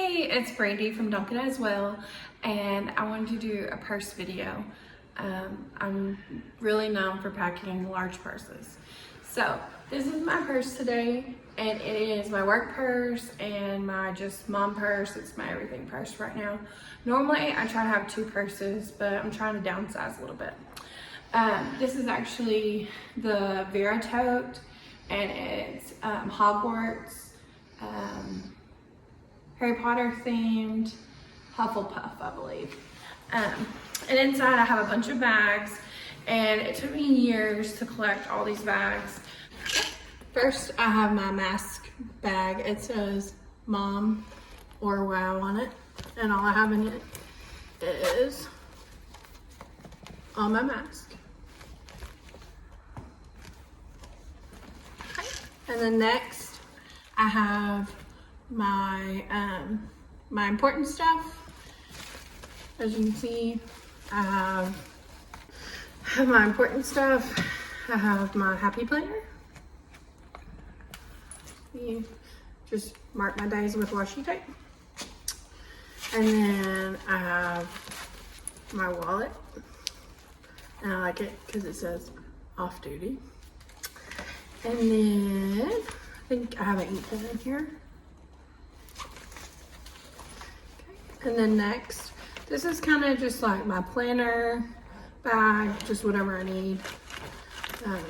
Hey, it's Brandy from Duncan as well, and I wanted to do a purse video. I'm really known for packing large purses. So this is my purse today, and it is my work purse and my just mom purse. It's my everything purse right now. Normally I try to have two purses, but I'm trying to downsize a little bit. This is actually the Vera Tote, and it's Hogwarts, Harry Potter themed Hufflepuff, I believe. And inside I have a bunch of bags, and it took me years to collect all these bags. First, I have my mask bag. It says Mom or Wow on it, and all I have in it is all my mask. Okay. And then next, I have my my important stuff. As you can see, I have my important stuff. I have my happy planner. You just mark my days with washi tape. And then I have my wallet, and I like it because it says off duty. And then I think I have an ink pen in here. And then next, this is kind of just like my planner bag, just whatever I need. I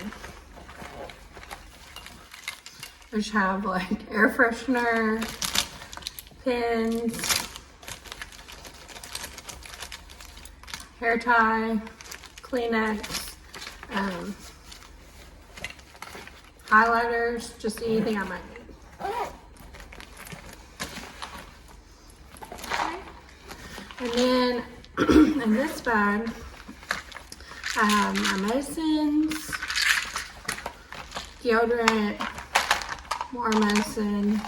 just have like air freshener, pins, hair tie, Kleenex, highlighters, just anything I might need. And then in this bag, I have my medicines, deodorant, more medicine,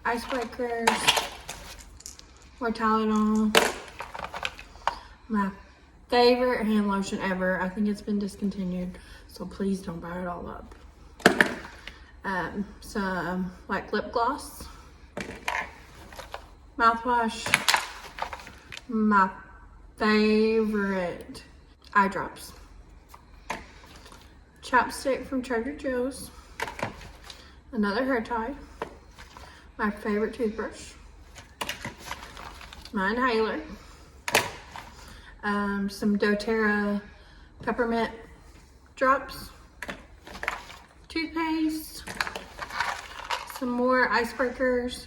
icebreakers, more Tylenol, my favorite hand lotion ever. I think it's been discontinued, so please don't buy it all up. Some like lip gloss, mouthwash, my favorite eye drops, chapstick from Trader Joe's, another hair tie, my favorite toothbrush, my inhaler, some doTERRA peppermint drops, toothpaste, some more icebreakers,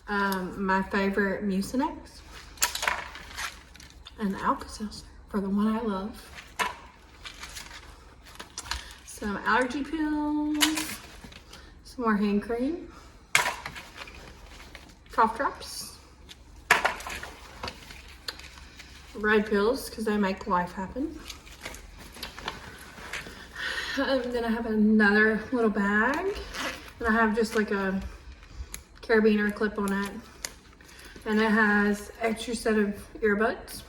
my favorite Mucinex, and Alka-Seltzer for the one I love, some allergy pills, some more hand cream, cough drops, red pills because they make life happen. Then I have another little bag, and I have just like a carabiner clip on it, and it has extra set of earbuds.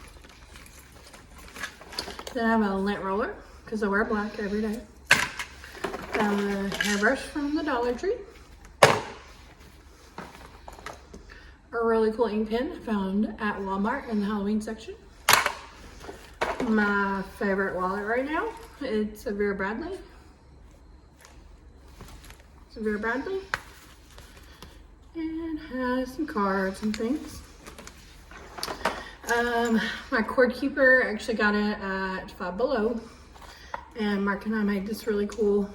Then I have a lint roller because I wear black every day. I have a hairbrush from the Dollar Tree, a really cool ink pen I found at Walmart in the Halloween section. My favorite wallet right now, it's a Vera Bradley. It's a Vera Bradley. And has some cards and things. My cord keeper, I actually got it at Five Below. And Mark and I made this really cool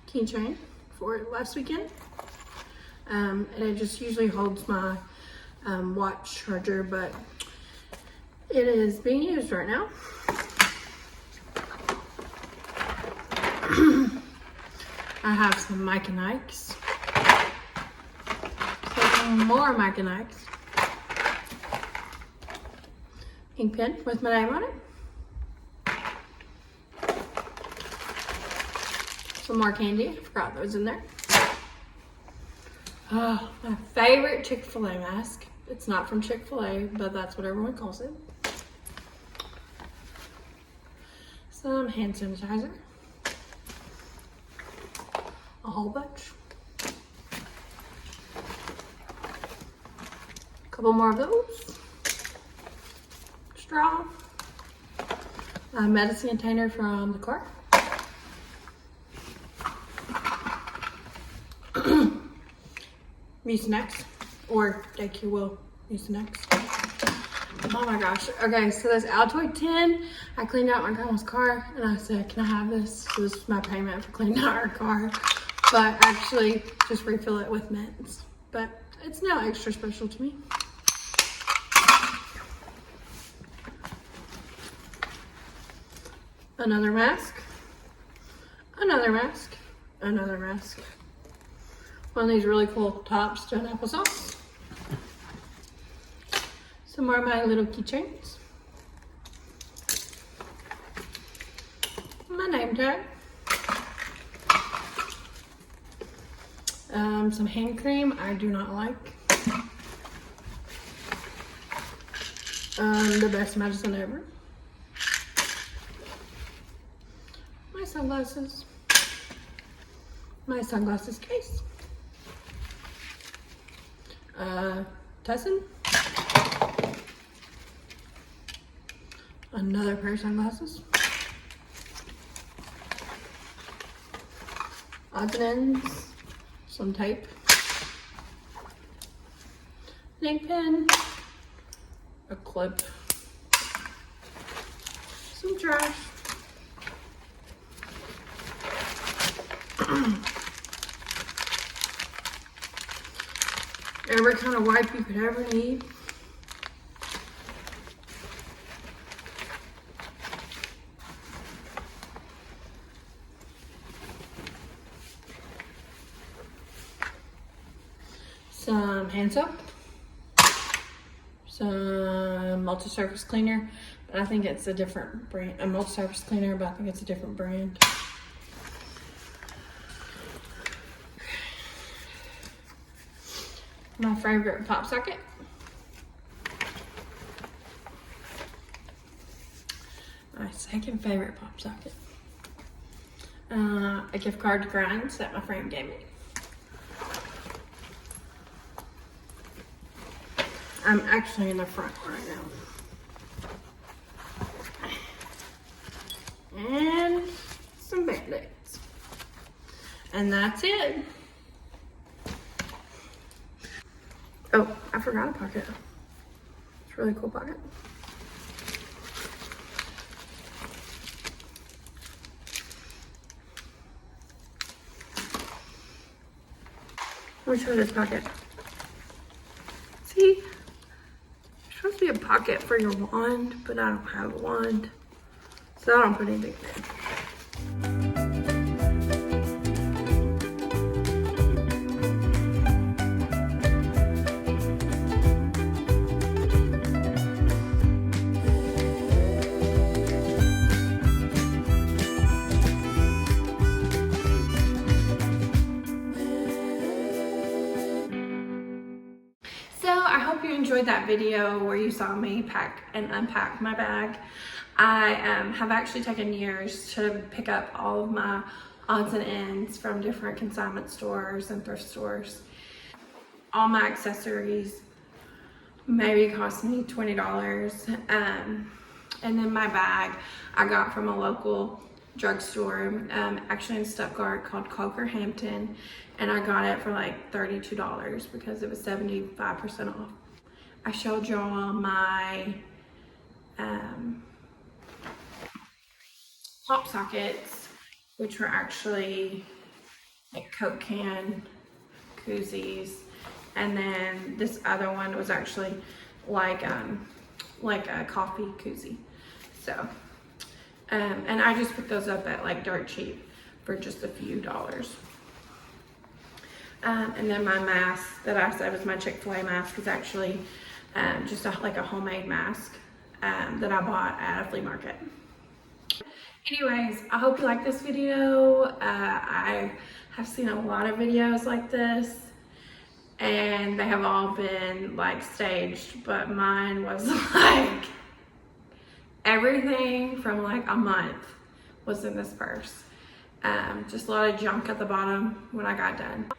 keychain for it last weekend. And it just usually holds my watch charger, but it is being used right now. I have some Mike and Ike's. Some more Mike and Ike's. Ink pen with my name on it. Some more candy. I forgot that was in there. Oh, my favorite Chick-fil-A mask. It's not from Chick-fil-A, but that's what everyone calls it. some hand sanitizer, a whole bunch, a couple more of those, straw, a medicine container from the car, Mucinex, or DayQ will Mucinex. Oh my gosh. Okay, so this Altoid tin, I cleaned out my grandma's car and I said, can I have this? So this is my payment for cleaning out her car. But actually, just refill it with mints. But it's no extra special to me. Another mask. Another mask. Another mask. One of these really cool tops to an applesauce. Some more of my little keychains. My name tag. Some hand cream I do not like. The best medicine ever. My sunglasses. My sunglasses case. Tussin. Another pair of sunglasses. Odds and ends. Some tape. An ink pen. A clip. Some trash. Every kind of wipe you could ever need. Some hand soap, some multi-surface cleaner, but I think it's a different brand. A multi-surface cleaner, but I think it's a different brand. My favorite pop socket. My second favorite pop socket. A gift card to Grinds that my friend gave me. I'm actually in the front right now. And some Band-Aids. And that's it. Oh, I forgot a pocket. It's a really cool pocket. Let me show you this pocket. See? Supposed to be a pocket for your wand, but I don't have a wand, so I don't put anything in. I hope you enjoyed that video where you saw me pack and unpack my bag. I have actually taken years to pick up all of my odds and ends from different consignment stores and thrift stores. All my accessories maybe cost me $20. And then my bag I got from a local drugstore, actually in Stuttgart, called Hampton, and I got it for like $32 because it was 75% off. I showed y'all my pop sockets, which were actually like Coke can koozies, and then this other one was actually like a coffee koozie. So and I just picked those up at like dirt cheap for just a few dollars. And then my mask that I said was my Chick-fil-A mask is actually just like a homemade mask that I bought at a flea market. Anyways, I hope you like this video. I have seen a lot of videos like this, and they have all been like staged, but mine was like everything from like a month was in this purse. Just a lot of junk at the bottom when I got done.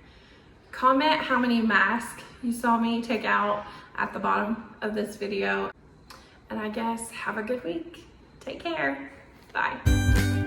Comment how many masks you saw me take out at the bottom of this video. And I guess have a good week. Take care. Bye.